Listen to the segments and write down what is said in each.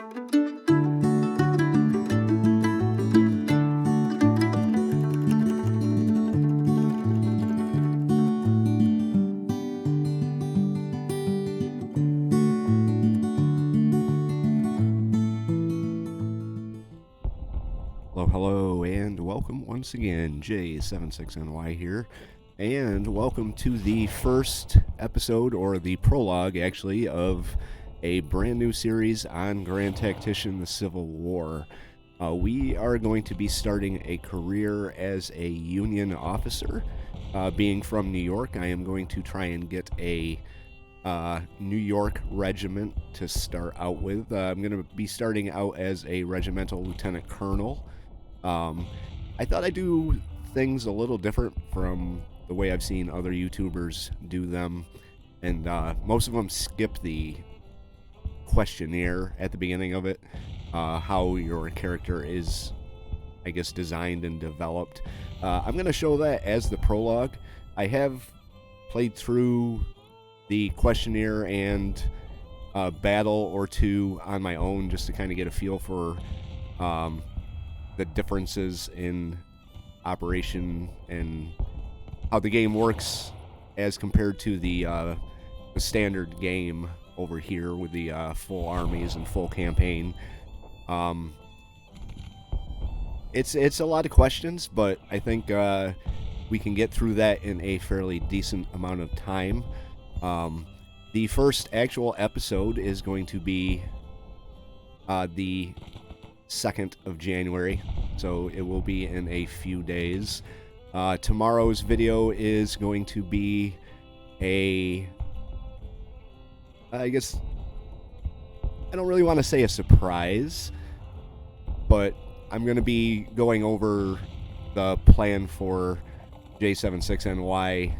Hello, and welcome once again. J76NY here, and welcome to the first episode, or the prologue, actually, of a brand new series on Grand Tactician, the Civil War. We are going to be starting a career as a Union officer. Being from New York, I am going to try and get a New York regiment to start out with. I'm going to be starting out as a regimental lieutenant colonel. I thought I'd do things a little different from the way I've seen other YouTubers do them, and most of them skip the questionnaire at the beginning of it, how your character is, I guess, designed and developed. I'm going to show that as the prologue. I have played through the questionnaire and a battle or two on my own just to kind of get a feel for the differences in operation and how the game works as compared to the standard game over here with the full armies and full campaign. It's a lot of questions, but I think we can get through that in a fairly decent amount of time. The first actual episode is going to be the 2nd of January, so it will be in a few days. Tomorrow's video is going to be I guess, I don't really want to say a surprise, but I'm going to be going over the plan for J76NY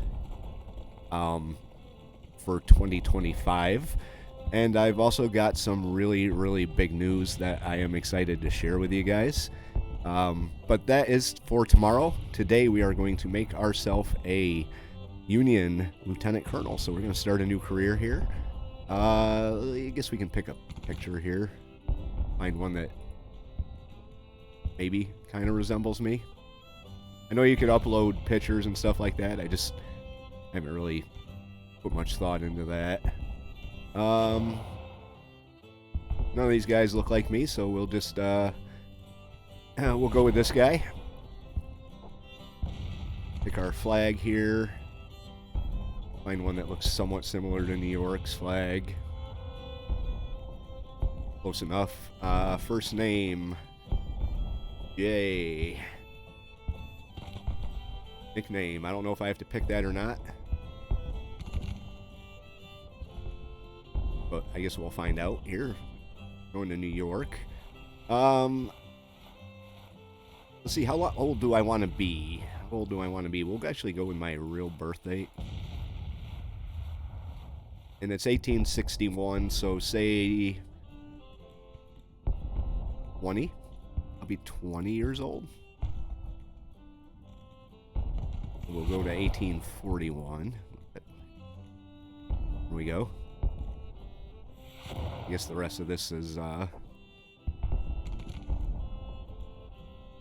for 2025. And I've also got some really, really big news that I am excited to share with you guys. But that is for tomorrow. Today we are going to make ourselves a Union Lieutenant Colonel. So we're going to start a new career here. I guess we can pick a picture here. Find one that maybe kind of resembles me. I know you could upload pictures and stuff like that. I just haven't really put much thought into that. None of these guys look like me, so we'll just we'll go with this guy. Pick our flag here. Find one that looks somewhat similar to New York's flag. Close enough. First name, Jay. Nickname, I don't know if I have to pick that or not, but I guess we'll find out here. Going to New York. Let's see, how old do I want to be? How old do I want to be? We'll actually go with my real birth date. And it's 1861, so say 20? I'll be 20 years old. We'll go to 1841. There we go. I guess the rest of this is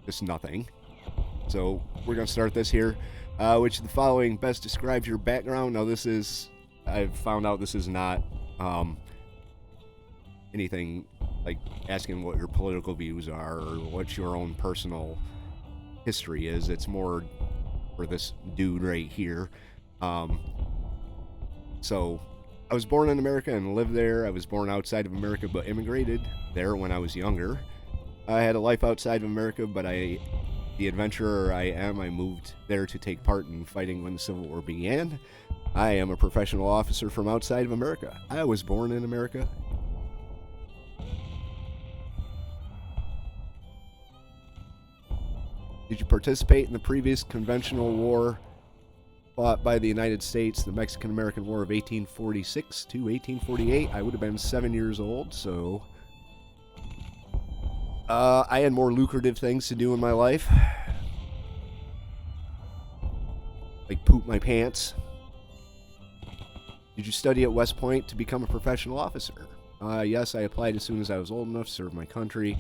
just nothing. So we're going to start this here. Which of the following best describes your background? Now this is, I've found out this is not anything like asking what your political views are or what your own personal history is. It's more for this dude right here. So I was born in America and lived there. I was born outside of America but immigrated there when I was younger. I had a life outside of America, but the adventurer I am, I moved there to take part in fighting when the Civil War began. I am a professional officer from outside of America. I was born in America. Did you participate in the previous conventional war fought by the United States, the Mexican-American War of 1846 to 1848? I would have been 7 years old, so I had more lucrative things to do in my life, like poop my pants. Did you study at West Point to become a professional officer? Yes, I applied as soon as I was old enough to serve my country,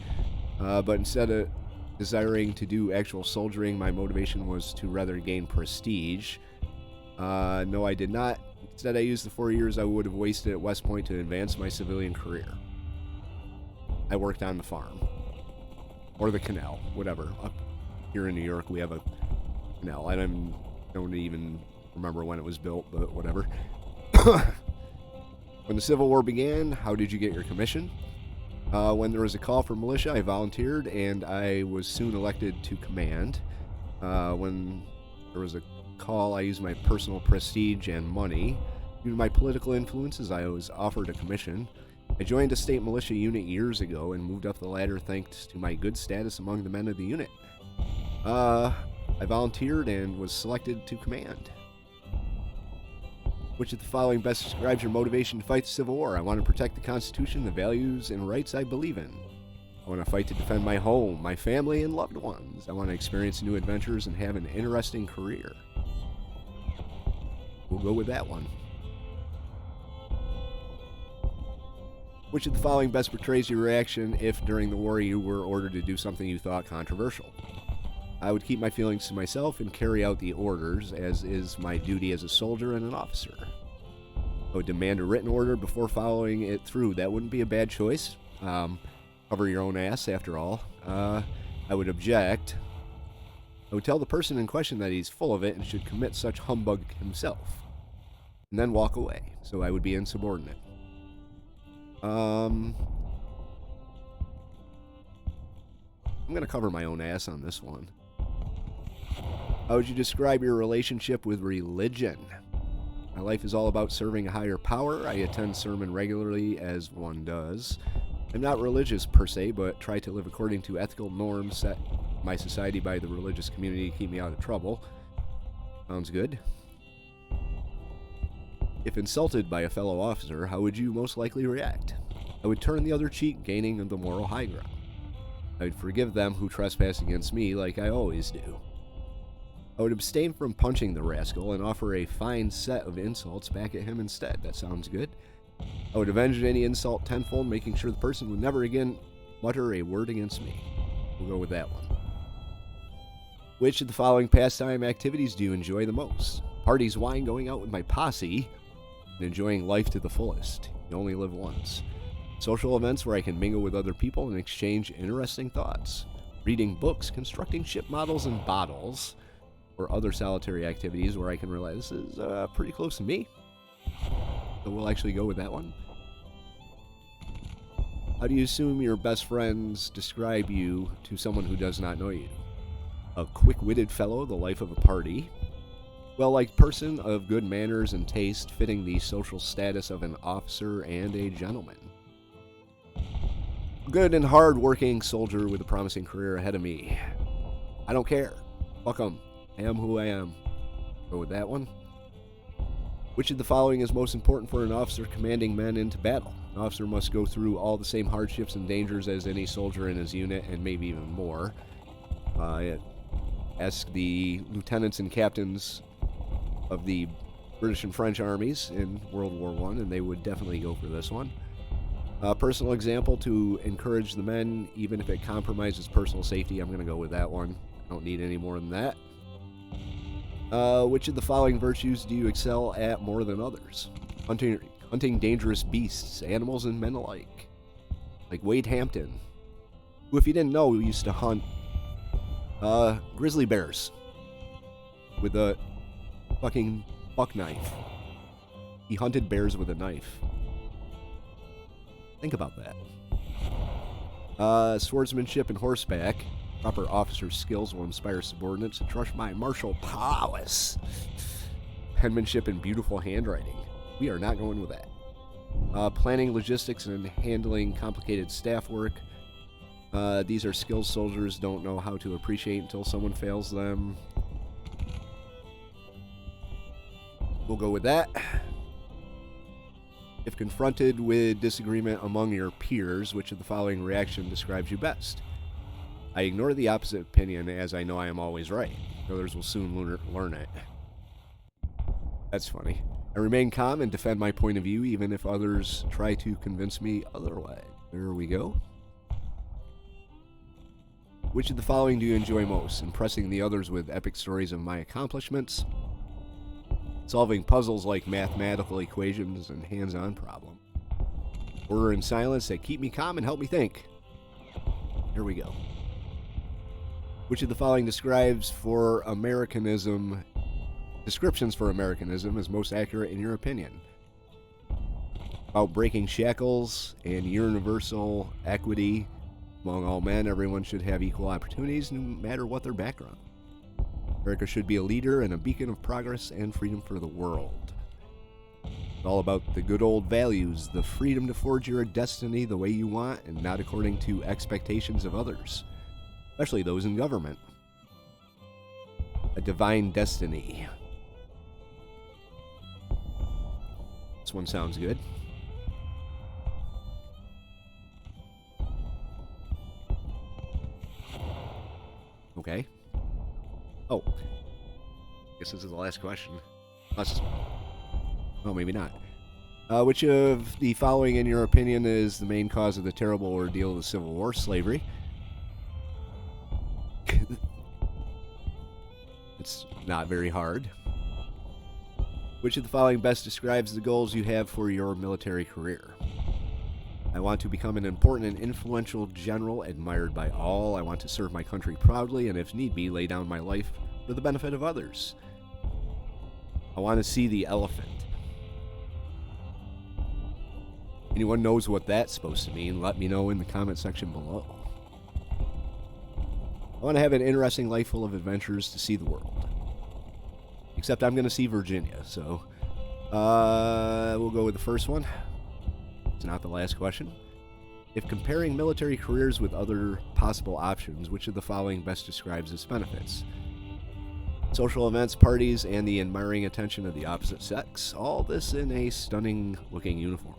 but instead of desiring to do actual soldiering, my motivation was to rather gain prestige. No, I did not. Instead, I used the 4 years I would have wasted at West Point to advance my civilian career. I worked on the farm. Or the canal, whatever. Up here in New York, we have a canal. I don't even remember when it was built, but whatever. When the Civil War began, how did you get your commission? When there was a call for militia, I volunteered, and I was soon elected to command. When there was a call, I used my personal prestige and money. Due to my political influences, I was offered a commission. I joined a state militia unit years ago and moved up the ladder thanks to my good status among the men of the unit. I volunteered and was selected to command. Which of the following best describes your motivation to fight the Civil War? I want to protect the Constitution, the values and rights I believe in. I want to fight to defend my home, my family, and loved ones. I want to experience new adventures and have an interesting career. We'll go with that one. Which of the following best portrays your reaction if during the war you were ordered to do something you thought controversial? I would keep my feelings to myself and carry out the orders, as is my duty as a soldier and an officer. I would demand a written order before following it through. That wouldn't be a bad choice. Cover your own ass, after all. I would object. I would tell the person in question that he's full of it and should commit such humbug himself. And then walk away, so I would be insubordinate. I'm going to cover my own ass on this one. How would you describe your relationship with religion? My life is all about serving a higher power. I attend sermon regularly, as one does. I'm not religious per se, but try to live according to ethical norms set my society by the religious community to keep me out of trouble. Sounds good. If insulted by a fellow officer, how would you most likely react? I would turn the other cheek, gaining the moral high ground. I would forgive them who trespass against me like I always do. I would abstain from punching the rascal and offer a fine set of insults back at him instead. That sounds good. I would avenge any insult tenfold, making sure the person would never again mutter a word against me. We'll go with that one. Which of the following pastime activities do you enjoy the most? Parties, wine, going out with my posse, and enjoying life to the fullest. You only live once. Social events where I can mingle with other people and exchange interesting thoughts. Reading books, constructing ship models and bottles, or other solitary activities where I can realize this is pretty close to me. So we'll actually go with that one. How do you assume your best friends describe you to someone who does not know you? A quick-witted fellow, the life of a party. Well-liked person of good manners and taste, fitting the social status of an officer and a gentleman. Good and hard-working soldier with a promising career ahead of me. I don't care. Fuck 'em. I am who I am. Go with that one. Which of the following is most important for an officer commanding men into battle? An officer must go through all the same hardships and dangers as any soldier in his unit, and maybe even more. Ask the lieutenants and captains of the British and French armies in World War I, and they would definitely go for this one. Personal example to encourage the men, even if it compromises personal safety. I'm going to go with that one. I don't need any more than that. Which of the following virtues do you excel at more than others? Hunting dangerous beasts, animals, and men alike. Like Wade Hampton, who, if you didn't know, used to hunt grizzly bears with a fucking buck knife. He hunted bears with a knife. Think about that. Swordsmanship and horseback. Proper officer skills will inspire subordinates to trust my martial prowess. Penmanship and beautiful handwriting. We are not going with that. Planning, logistics, and handling complicated staff work. These are skills soldiers don't know how to appreciate until someone fails them. We'll go with that. If confronted with disagreement among your peers, which of the following reaction describes you best? I ignore the opposite opinion, as I know I am always right. Others will soon learn it. That's funny. I remain calm and defend my point of view, even if others try to convince me otherwise. There we go. Which of the following do you enjoy most? Impressing the others with epic stories of my accomplishments, solving puzzles like mathematical equations and hands-on problems, order and silence that keep me calm and help me think. Here we go. Which of the following descriptions for Americanism is most accurate in your opinion? About breaking shackles and universal equity among all men, everyone should have equal opportunities no matter what their background. America should be a leader and a beacon of progress and freedom for the world. It's all about the good old values, the freedom to forge your destiny the way you want and not according to expectations of others, especially those in government. A divine destiny. This one sounds good. Okay. Oh. Guess this is the last question. Oh, maybe not. Which of the following, in your opinion, is the main cause of the terrible ordeal of the Civil War? Slavery. It's not very hard. Which of the following best describes the goals you have for your military career? I want to become an important and influential general admired by all. I want to serve my country proudly and, if need be, lay down my life for the benefit of others. I want to see the elephant. Anyone knows what that's supposed to mean, let me know in the comment section below. I want to have an interesting life full of adventures to see the world. Except I'm going to see Virginia, so we'll go with the first one. It's not the last question. If comparing military careers with other possible options, which of the following best describes its benefits? Social events, parties, and the admiring attention of the opposite sex. All this in a stunning-looking uniform.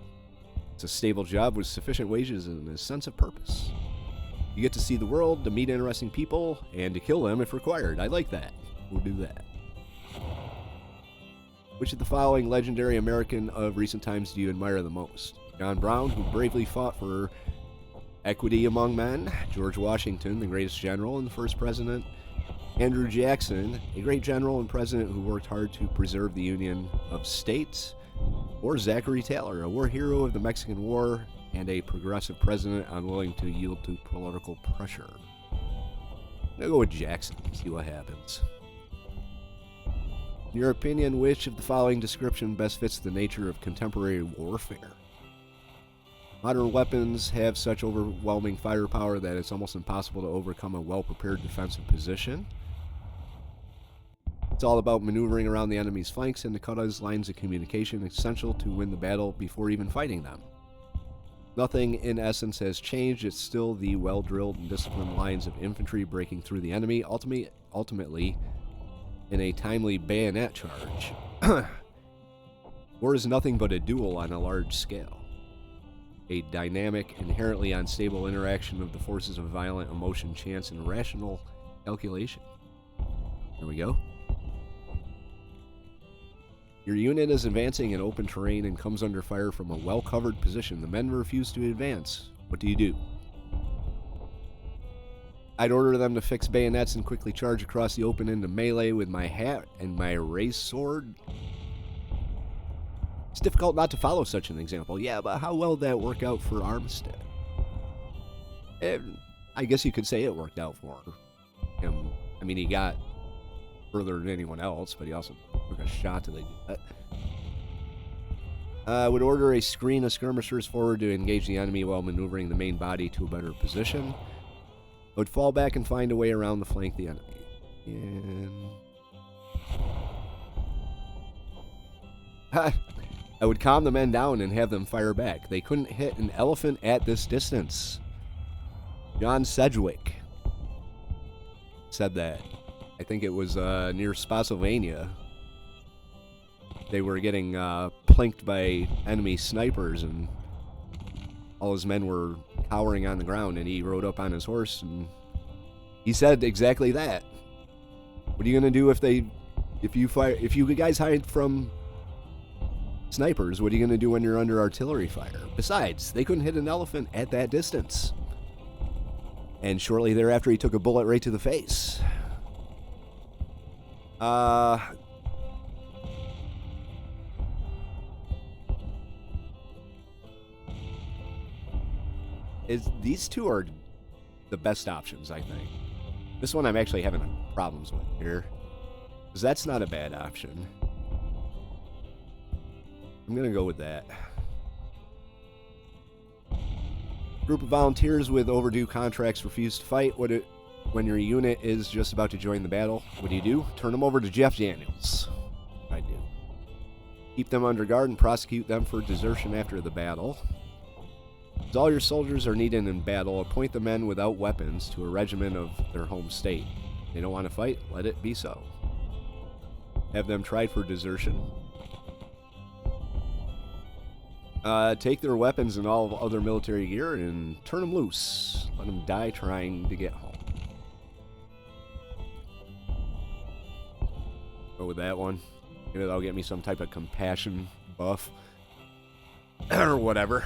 It's a stable job with sufficient wages and a sense of purpose. You get to see the world, to meet interesting people, and to kill them if required. I like that. We'll do that. Which of the following legendary American of recent times do you admire the most? John Brown, who bravely fought for equity among men. George Washington, the greatest general and the first president. Andrew Jackson, a great general and president who worked hard to preserve the Union of States. Or Zachary Taylor, a war hero of the Mexican War and a progressive president unwilling to yield to political pressure. I'm going to go with Jackson, see what happens. In your opinion, which of the following description best fits the nature of contemporary warfare? Modern weapons have such overwhelming firepower that it's almost impossible to overcome a well-prepared defensive position. It's all about maneuvering around the enemy's flanks and to cut his lines of communication, essential to win the battle before even fighting them. Nothing, in essence, has changed. It's still the well-drilled and disciplined lines of infantry breaking through the enemy, ultimately in a timely bayonet charge. War is nothing but a duel on a large scale. A dynamic, inherently unstable interaction of the forces of violent emotion, chance, and rational calculation. There we go. Your unit is advancing in open terrain and comes under fire from a well-covered position. The men refuse to advance. What do? I'd order them to fix bayonets and quickly charge across the open into melee with my hat and my raised sword. It's difficult not to follow such an example. Yeah, but how well did that work out for Armistead? I guess you could say it worked out for him. I mean, he got further than anyone else, but he also took a shot to do that. Would order a screen of skirmishers forward to engage the enemy while maneuvering the main body to a better position. Would fall back and find a way around to flank the enemy. And I would calm the men down and have them fire back. They couldn't hit an elephant at this distance. John Sedgwick said that. I think it was near Spotsylvania. They were getting plinked by enemy snipers, and all his men were cowering on the ground, and he rode up on his horse, and he said exactly that. What are you gonna do if you guys hide from Snipers, what are you going to do when you're under artillery fire? Besides, they couldn't hit an elephant at that distance. And shortly thereafter, he took a bullet right to the face. These two are the best options, I think. This one I'm actually having problems with here, because that's not a bad option. I'm going to go with that. Group of volunteers with overdue contracts refuse to fight. When your unit is just about to join the battle, what do? Turn them over to Jeff Daniels. I do. Keep them under guard and prosecute them for desertion after the battle. As all your soldiers are needed in battle, appoint the men without weapons to a regiment of their home state. If they don't want to fight, let it be so. Have them tried for desertion. Take their weapons and all other military gear and turn them loose. Let them die trying to get home. Go with that one. Maybe that'll get me some type of compassion buff. Or whatever.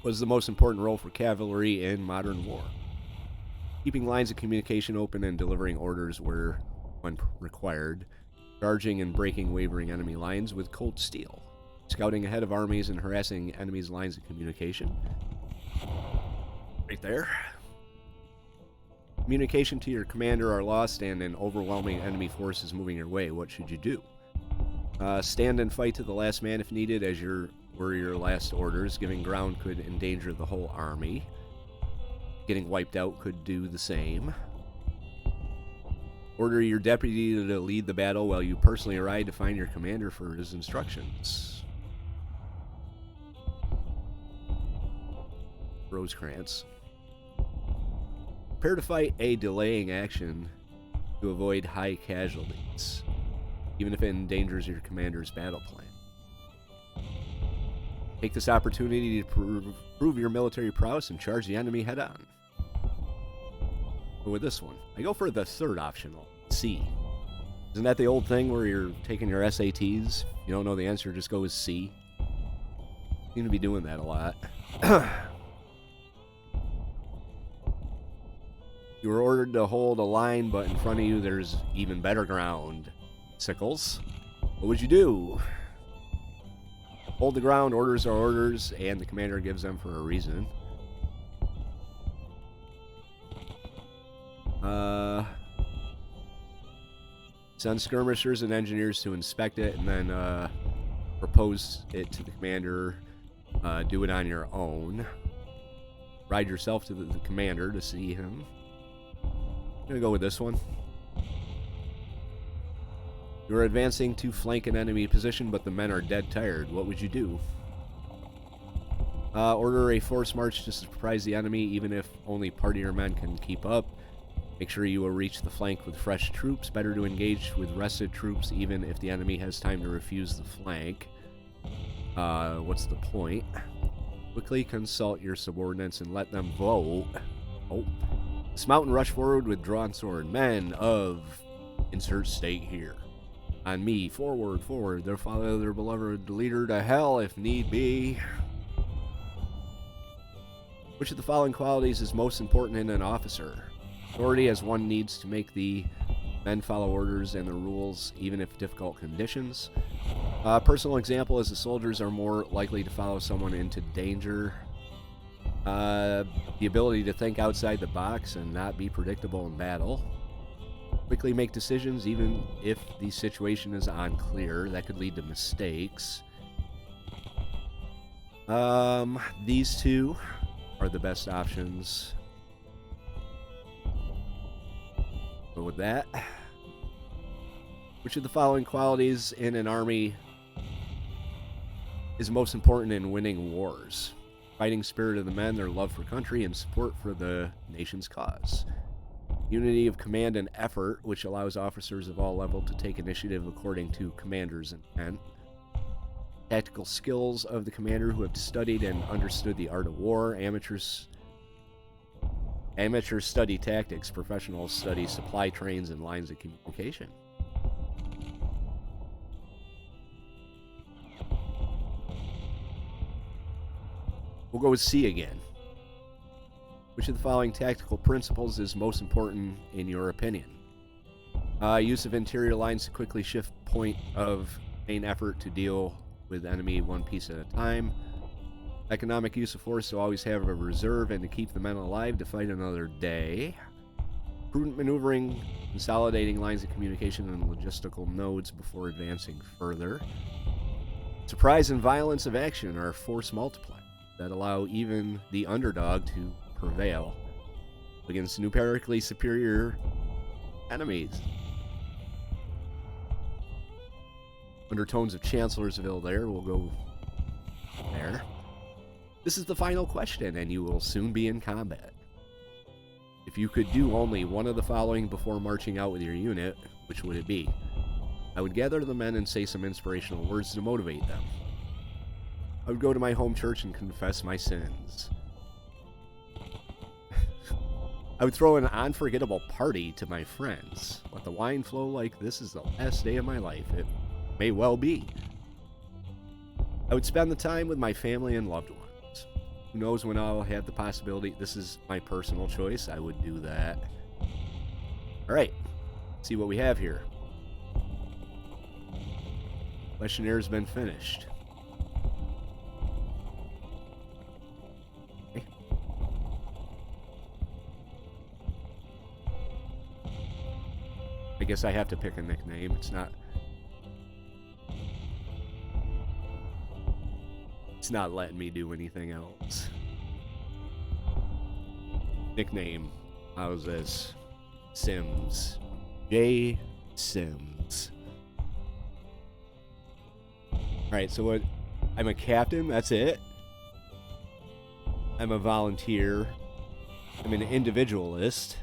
What is the most important role for cavalry in modern war? Keeping lines of communication open and delivering orders where when required. Charging and breaking wavering enemy lines with cold steel. Scouting ahead of armies and harassing enemies' lines of communication. Right there. Communication to your commander are lost and an overwhelming enemy force is moving your way. What should you do? Stand and fight to the last man if needed, as were your last orders. Giving ground could endanger the whole army. Getting wiped out could do the same. Order your deputy to lead the battle while you personally ride to find your commander for his instructions. Rosecrans. Prepare to fight a delaying action to avoid high casualties, even if it endangers your commander's battle plan. Take this opportunity to prove your military prowess and charge the enemy head on. But with this one, I go for the third optional, C. Isn't that the old thing where you're taking your SATs? You don't know the answer, just go with C. Seem to be doing that a lot. You were ordered to hold a line, but in front of you there's even better ground. Sickles. What would you do? Hold the ground, orders are orders, and the commander gives them for a reason. Send skirmishers and engineers to inspect it, and then propose it to the commander. Do it on your own. Ride yourself to the commander to see him. I'm gonna go with this one. You're advancing to flank an enemy position, but the men are dead tired. What would you do? Order a force march to surprise the enemy, even if only part of your men can keep up. Make sure you will reach the flank with fresh troops. Better to engage with rested troops, even if the enemy has time to refuse the flank. What's the point? Quickly consult your subordinates and let them vote. Oh. Dismount and rush forward with drawn sword. Men of insert state here. On me, forward, forward. Their follow their beloved leader to hell if need be. Which of the following qualities is most important in an officer? Authority, as one needs to make the men follow orders and the rules, even if difficult conditions. Personal example, as the soldiers are more likely to follow someone into danger. The ability to think outside the box and not be predictable in battle. Quickly make decisions even if the situation is unclear. That could lead to mistakes. These two are the best options. Go with that. Which of the following qualities in an army is most important in winning wars? Fighting spirit of the men, their love for country, and support for the nation's cause. Unity of command and effort, which allows officers of all levels to take initiative according to commander's intent. Tactical skills of the commander who have studied and understood the art of war. Amateurs study tactics. Professionals study supply trains and lines of communication. We'll go with C again. Which of the following tactical principles is most important in your opinion? Use of interior lines to quickly shift point of main effort to deal with enemy one piece at a time. Economic use of force to always have a reserve and to keep the men alive to fight another day. Prudent maneuvering, consolidating lines of communication and logistical nodes before advancing further. Surprise and violence of action are force multipliers that allow even the underdog to prevail against numerically superior enemies. Undertones of Chancellorsville there, we'll go there. This is the final question, and you will soon be in combat. If you could do only one of the following before marching out with your unit, which would it be? I would gather the men and say some inspirational words to motivate them. I would go to my home church and confess my sins. I would throw an unforgettable party to my friends. Let the wine flow like this is the last day of my life. It may well be. I would spend the time with my family and loved ones. Who knows when I'll have the possibility. This is my personal choice. I would do that. Alright. See what we have here. Questionnaire has been finished. Okay. I guess I have to pick a nickname. It's not letting me do anything else. Nickname. How's this? Sims. J. Sims. Alright, so what? I'm a captain, that's it. I'm a volunteer. I'm an individualist.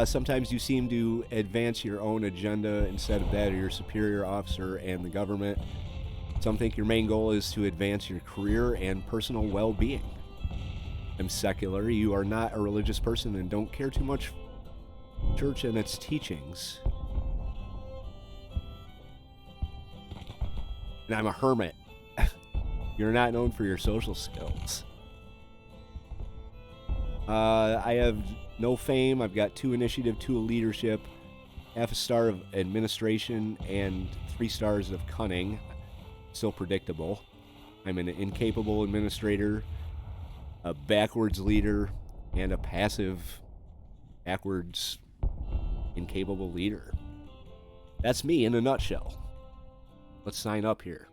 Sometimes you seem to advance your own agenda instead of that of your superior officer and the government. Some think your main goal is to advance your career and personal well-being. I'm secular. You are not a religious person and don't care too much for church and its teachings. And I'm a hermit. You're not known for your social skills. I have no fame. I've got 2 initiative, 2 leadership, half a star of administration, and 3 stars of cunning. Still predictable. I'm an incapable administrator, a backwards leader, and a passive, backwards, incapable leader. That's me in a nutshell. Let's sign up here.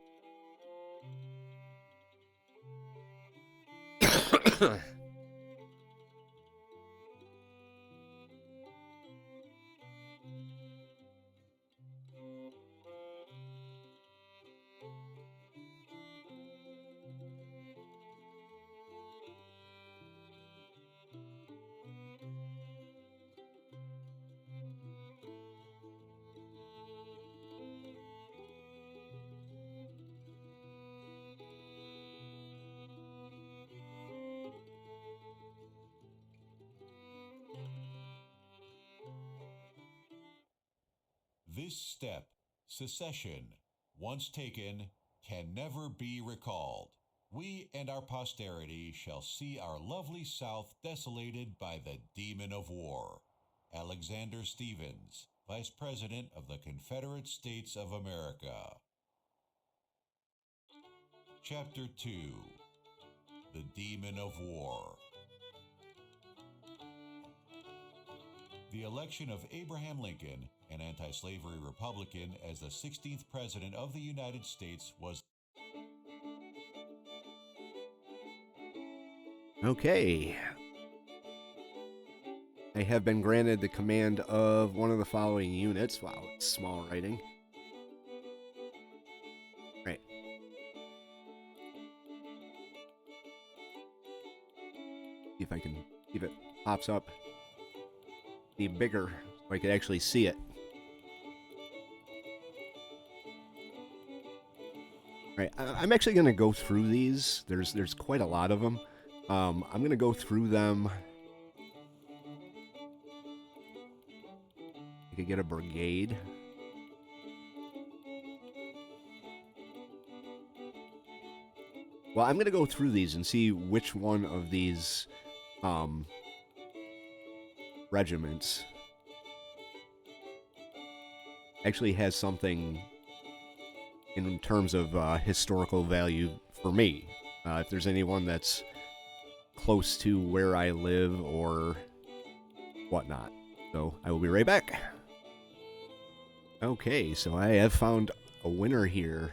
This step, secession, once taken, can never be recalled. We and our posterity shall see our lovely South desolated by the demon of war. Alexander Stephens, Vice President of the Confederate States of America. Chapter 2, The Demon of War. The election of Abraham Lincoln, an anti-slavery Republican, as the 16th President of the United States was... Okay. I have been granted the command of one of the following units. Wow, it's small writing. Right. See if I can, see if it pops up. Be bigger so I could actually see it. Right, I'm actually going to go through these. There's quite a lot of them. I'm going to go through them. I could get a brigade. Well, I'm going to go through these and see which one of these regiments actually has something in terms of historical value for me. If there's anyone that's close to where I live or whatnot. So I will be right back. Okay, so I have found a winner here.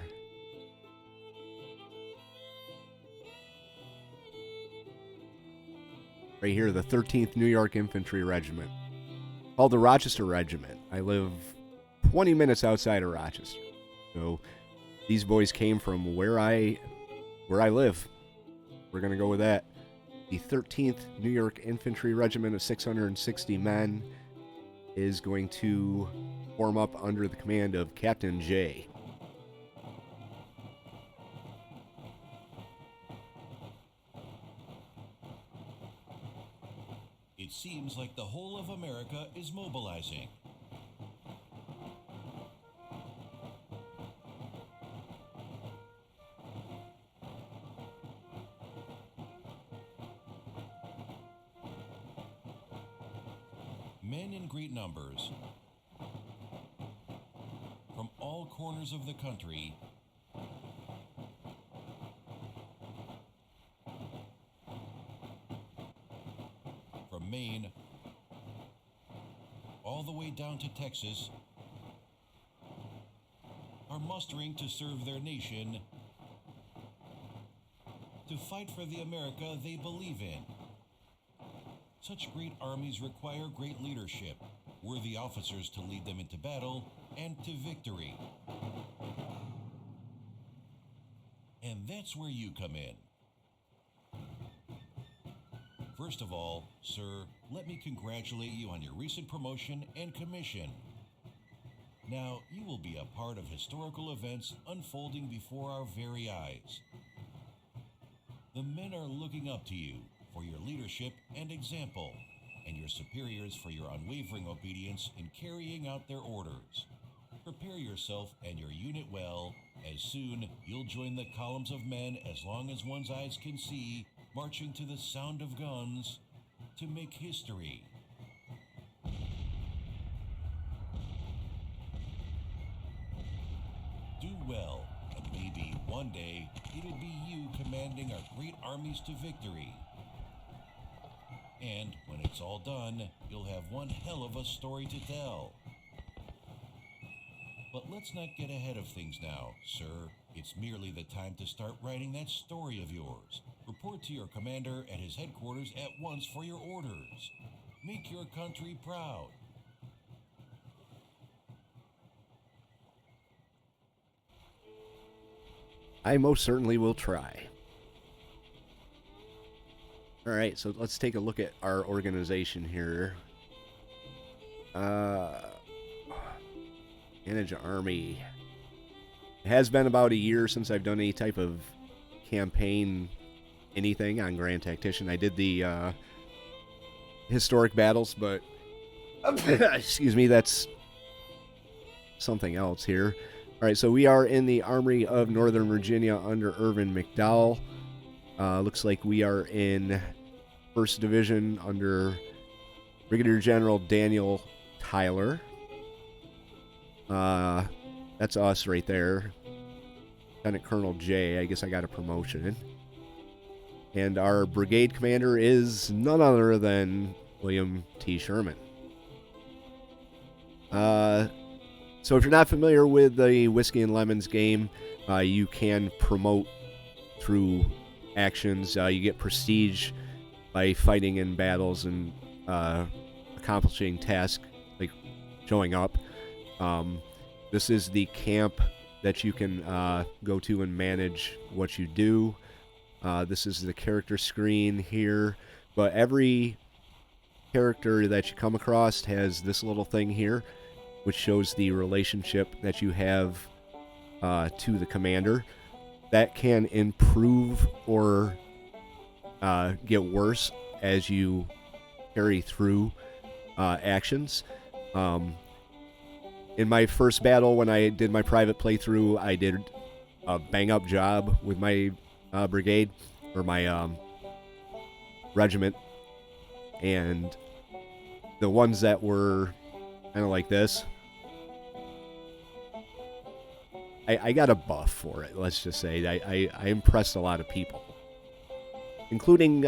Right here, the 13th New York Infantry Regiment, called the Rochester Regiment. I live 20 minutes outside of Rochester. So these boys came from where I live. We're going to go with that. The 13th New York Infantry Regiment of 660 men is going to form up under the command of Captain J. It seems like the whole of America is mobilizing. Men in great numbers from all corners of the country from Maine all the way down to Texas are mustering to serve their nation, to fight for the America they believe in. Such great armies require great leadership, worthy officers to lead them into battle and to victory. And that's where you come in. First of all, sir, let me congratulate you on your recent promotion and commission. Now, you will be a part of historical events unfolding before our very eyes. The men are looking up to you for your leadership and example, and your superiors for your unwavering obedience in carrying out their orders. Prepare yourself and your unit well, as soon you'll join the columns of men as long as one's eyes can see, marching to the sound of guns to make history. Do well, and maybe one day it'll be you commanding our great armies to victory. And when it's all done, you'll have one hell of a story to tell. But let's not get ahead of things now, sir. It's merely the time to start writing that story of yours. Report to your commander at his headquarters at once for your orders. Make your country proud. I most certainly will try. All right, so let's take a look at our organization here. Manage Army. It has been about a year since I've done any type of campaign anything on Grand Tactician. I did the historic battles, but excuse me, that's something else here. All right, so we are in the Armory of Northern Virginia under Irvin McDowell. Looks like we are in 1st Division under Brigadier General Daniel Tyler. That's us right there. Lieutenant Colonel J. I guess I got a promotion. And our brigade commander is none other than William T. Sherman. So if you're not familiar with the Whiskey and Lemons game, you can promote through actions. You get prestige by fighting in battles and accomplishing tasks like showing up. This is the camp that you can go to and manage what you do. This is the character screen here, but every character that you come across has this little thing here, which shows the relationship that you have to the commander. That can improve or get worse as you carry through actions. In my first battle, when I did my private playthrough, I did a bang-up job with my brigade, or my regiment, and the ones that were kind of like this, I got a buff for it, let's just say. I impressed a lot of people, including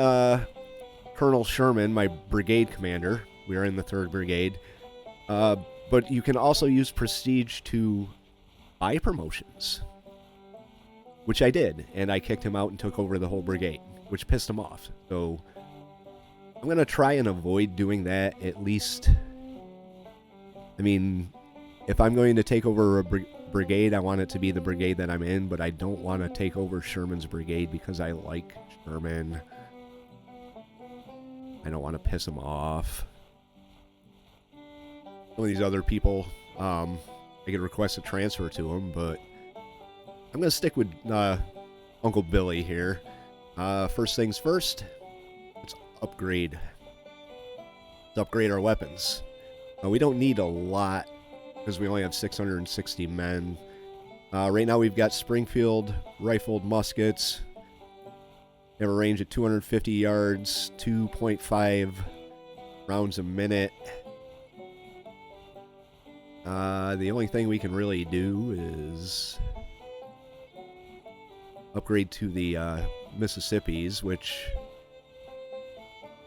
Colonel Sherman, my brigade commander. We are in the 3rd Brigade. But you can also use prestige to buy promotions, which I did, and I kicked him out and took over the whole brigade, which pissed him off. So I'm going to try and avoid doing that, at least. I mean, if I'm going to take over a brigade, I want it to be the brigade that I'm in, but I don't want to take over Sherman's brigade because I like Sherman. I don't want to piss him off. Some of these other people, I could request a transfer to them, but I'm going to stick with Uncle Billy here. First things first, let's upgrade. Let's upgrade our weapons. We don't need a lot because we only have 660 men. Right now we've got Springfield rifled muskets. They have a range at 250 yards, 2.5 rounds a minute. The only thing we can really do is upgrade to the Mississippis, which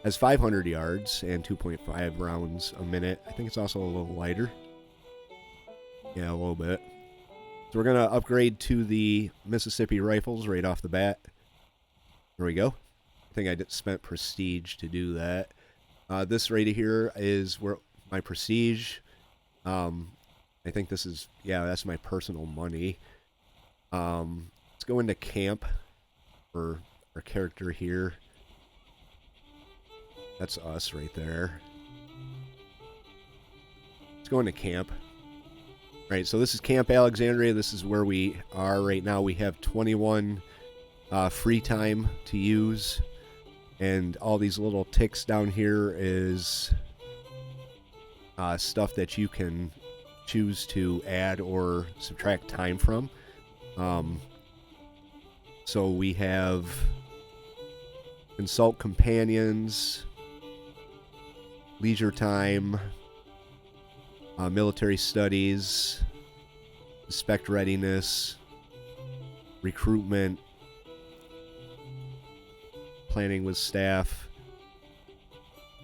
has 500 yards and 2.5 rounds a minute. I think it's also a little lighter. Yeah, a little bit. So we're going to upgrade to the Mississippi rifles right off the bat. There we go. I think I spent prestige to do that. This right here is where my prestige. I think this is, yeah, that's my personal money. Let's go into camp for our character here. That's us right there. Let's go into camp. Right, so this is Camp Alexandria. This is where we are right now. We have 21 free time to use. And all these little ticks down here is stuff that you can choose to add or subtract time from. So we have consult companions, leisure time, military studies, inspect readiness, recruitment, planning with staff,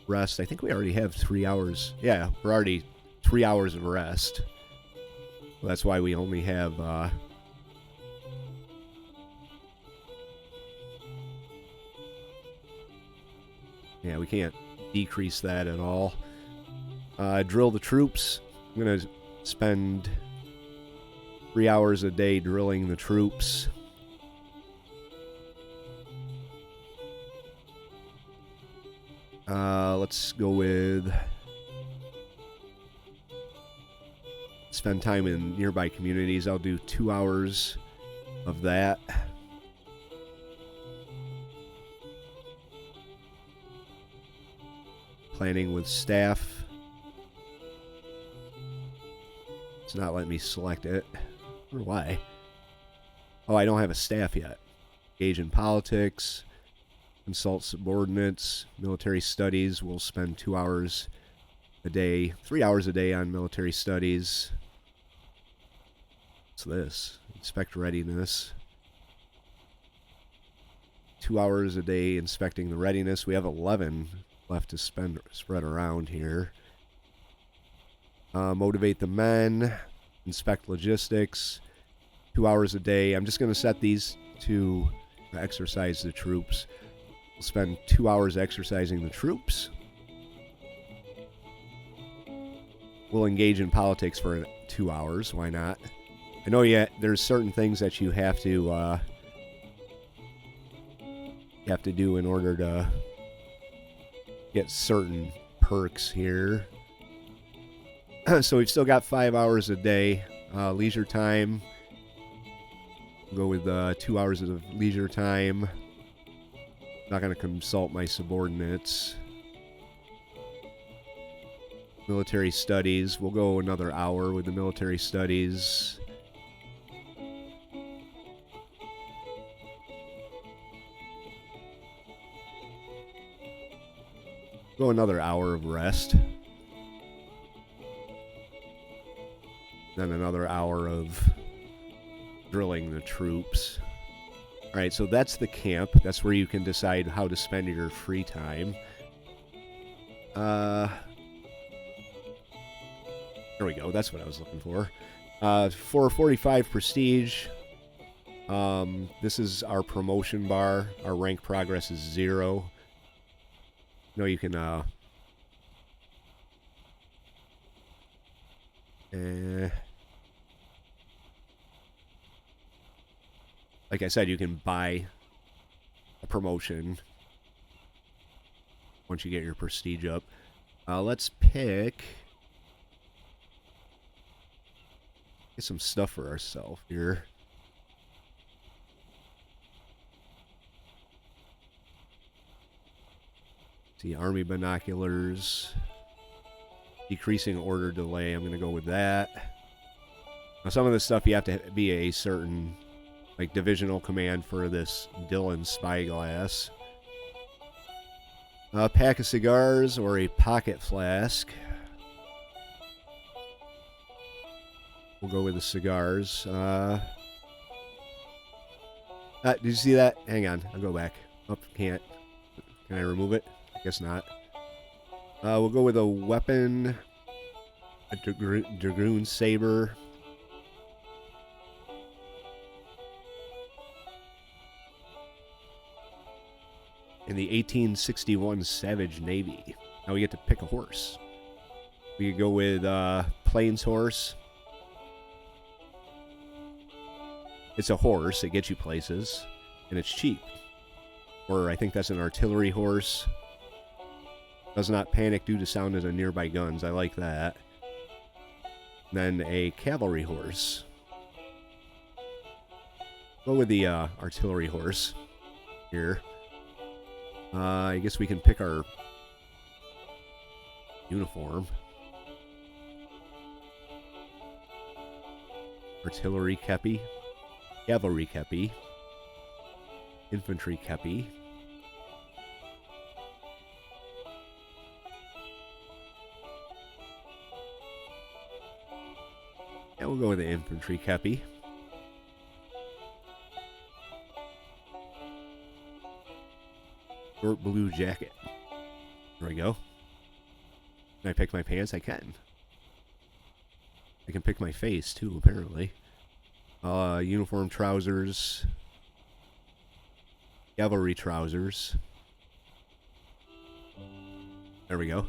rest. I think we already have 3 hours. Yeah, we're already 3 hours of rest. Well, that's why we only have yeah, we can't decrease that at all. Drill the troops. I'm going to spend 3 hours a day drilling the troops. Let's go with spend time in nearby communities. I'll do 2 hours of that. Planning with staff. It's not letting me select it. I wonder why. Oh, I don't have a staff yet. Engage in politics. Consult subordinates. Military studies. We'll spend 2 hours a day. 3 hours a day on military studies. What's this? Inspect readiness. 2 hours a day inspecting the readiness. We have 11 left to spread around here. Motivate the men. Inspect logistics. 2 hours a day. I'm just going to set these to exercise the troops. We'll spend 2 hours exercising the troops. We'll engage in politics for 2 hours. Why not? I know there's certain things that you have to do in order to get certain perks here. So we've still got 5 hours a day. Leisure time. We'll go with 2 hours of leisure time. Not going to consult my subordinates. Military studies. We'll go another hour with the military studies. Go another hour of rest. Then another hour of drilling the troops. Alright, so that's the camp. That's where you can decide how to spend your free time. There we go. That's what I was looking for. 445 prestige. This is our promotion bar. Our rank progress is 0. No, you can, like I said, you can buy a promotion once you get your prestige up. Let's pick... Get some stuff for ourselves here. See, army binoculars. Decreasing order delay. I'm going to go with that. Now, some of this stuff you have to be a certain, like, divisional command for this Dillon spyglass. A pack of cigars or a pocket flask. We'll go with the cigars. Did you see that? Hang on. I'll go back. Oh, can't. Can I remove it? I guess not. We'll go with a weapon. A dragoon saber. In the 1861 Savage Navy. Now we get to pick a horse. We could go with Plains horse. It's a horse. It gets you places. And it's cheap. Or I think that's an artillery horse. Does not panic due to sound of the nearby guns. I like that. Then a cavalry horse. Go with the artillery horse here. I guess we can pick our uniform. Artillery kepi. Cavalry kepi. Infantry kepi. And we'll go with the infantry kepi. Short blue jacket. There we go. Can I pick my pants? I can. I can pick my face too, apparently. Uniform trousers. Cavalry trousers. There we go.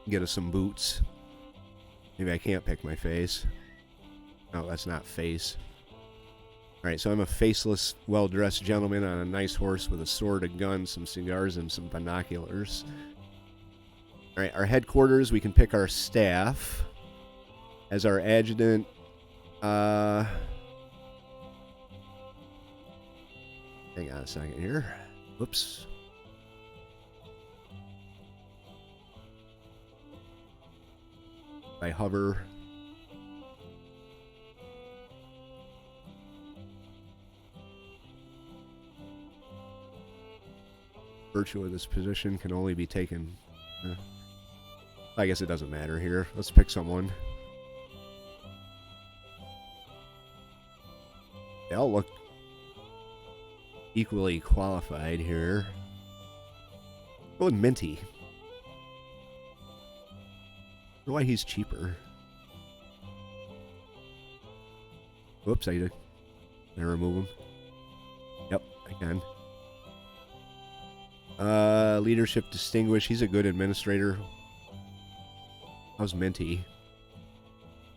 Get us some boots. Maybe I can't pick my face. No, that's not face. Alright, so I'm a faceless, well-dressed gentleman on a nice horse with a sword, a gun, some cigars, and some binoculars. Alright, our headquarters, we can pick our staff. As our adjutant, hang on a second here. Whoops. I hover. Virtue of this position can only be taken. I guess it doesn't matter here. Let's pick someone. They all look equally qualified here. Go with Minty. I don't know why he's cheaper. Whoops, I did. Can I remove him? Yep, I can. Leadership distinguished. He's a good administrator. How's Minty?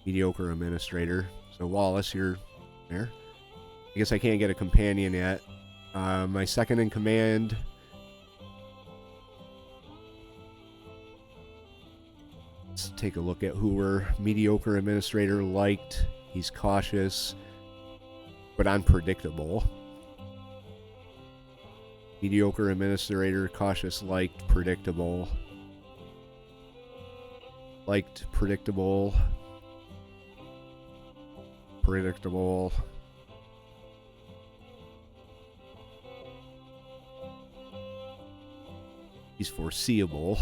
Mediocre administrator. So Wallace, you're there. I guess I can't get a companion yet. My second in command. Let's take a look at who we're mediocre administrator liked. He's cautious, but unpredictable. Mediocre administrator, cautious, liked, predictable. Liked, predictable. Predictable. He's foreseeable.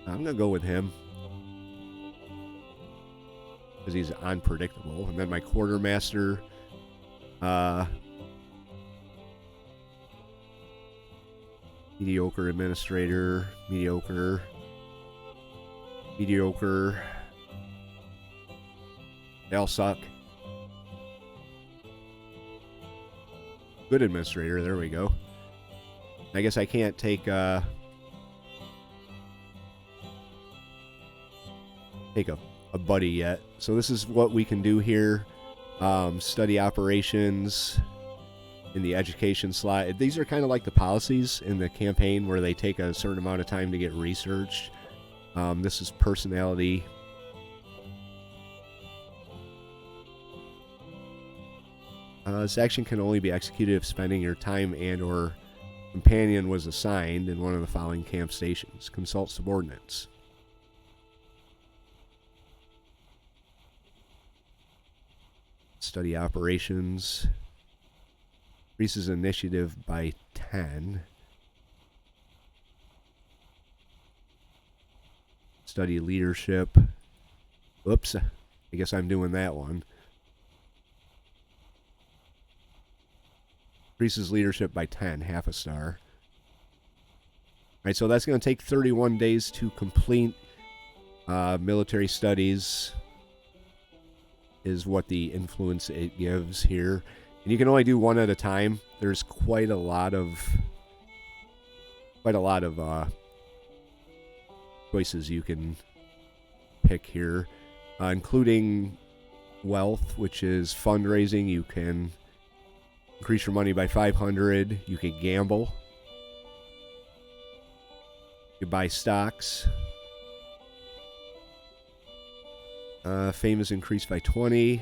I'm going to go with him, because he's unpredictable. And then my quartermaster, mediocre administrator, mediocre. They all suck. Good administrator, there we go. I guess I can't take a buddy yet. So this is what we can do here. Study operations in the education slot. These are kind of like the policies in the campaign where they take a certain amount of time to get researched. This is personality. This action can only be executed if spending your time and or companion was assigned in one of the following camp stations. Consult subordinates. Study operations. Increases initiative by 10. Study leadership. Oops. I guess I'm doing that one. Increases leadership by 10, half a star. Alright, so that's going to take 31 days to complete. Military studies is what the influence it gives here. And you can only do one at a time. There's quite a lot of choices you can pick here, including wealth, which is fundraising. You can increase your money by 500. You could gamble. You buy stocks. Fame is increased by 20. You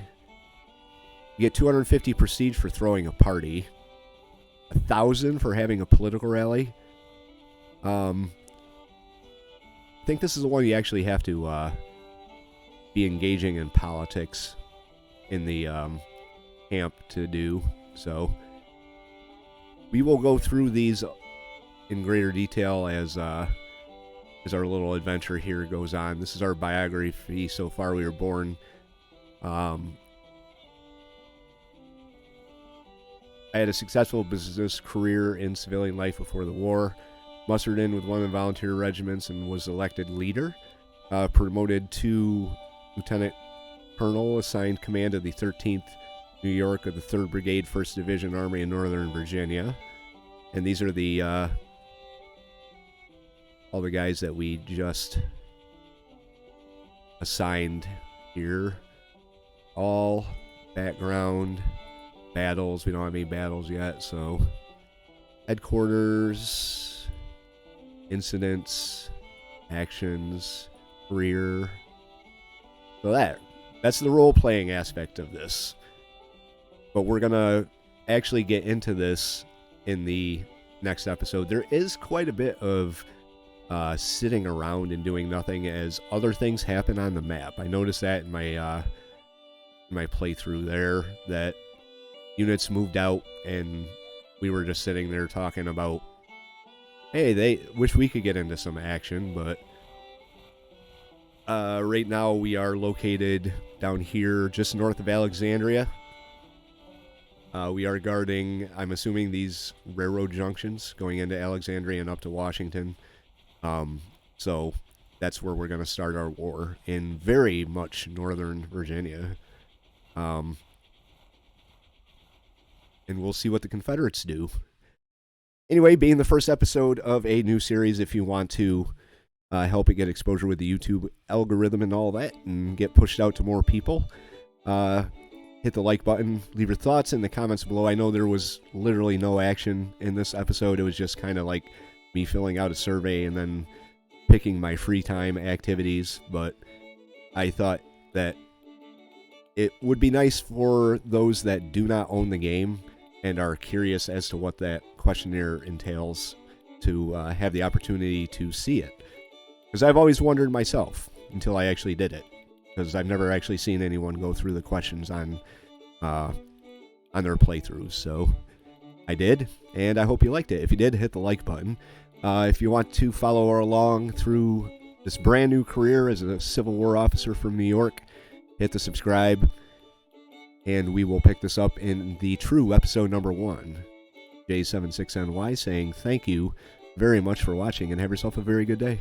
get 250 prestige for throwing a party. 1,000 for having a political rally. I think this is the one you actually have to be engaging in politics in the camp to do. So we will go through these in greater detail as our little adventure here goes on. This is our biography so far. We were born. I had a successful business career in civilian life before the war. Mustered in with one of the volunteer regiments and was elected leader. Promoted to lieutenant colonel, assigned command of the 13th New York of the 3rd Brigade, 1st Division, Army in Northern Virginia. And these are the all the guys that we just assigned here. All background battles. We don't have any battles yet, so headquarters, incidents, actions, career. So that's the role-playing aspect of this. But we're going to actually get into this in the next episode. There is quite a bit of sitting around and doing nothing as other things happen on the map. I noticed that in my playthrough there, that units moved out and we were just sitting there talking about, hey, they wish we could get into some action, but right now we are located down here just north of Alexandria. We are guarding, I'm assuming, these railroad junctions going into Alexandria and up to Washington. So that's where we're going to start our war, in very much northern Virginia. And we'll see what the Confederates do. Anyway, being the first episode of a new series, if you want to help it get exposure with the YouTube algorithm and all that, and get pushed out to more people, hit the like button, leave your thoughts in the comments below. I know there was literally no action in this episode. It was just kind of like me filling out a survey and then picking my free time activities, but I thought that it would be nice for those that do not own the game and are curious as to what that questionnaire entails to have the opportunity to see it. Because I've always wondered myself until I actually did it. Because I've never actually seen anyone go through the questions on on their playthroughs. So I did, and I hope you liked it. If you did, hit the like button. If you want to follow along through this brand new career as a Civil War officer from New York, hit the subscribe, and we will pick this up in the true episode number 1. J76NY saying thank you very much for watching, and have yourself a very good day.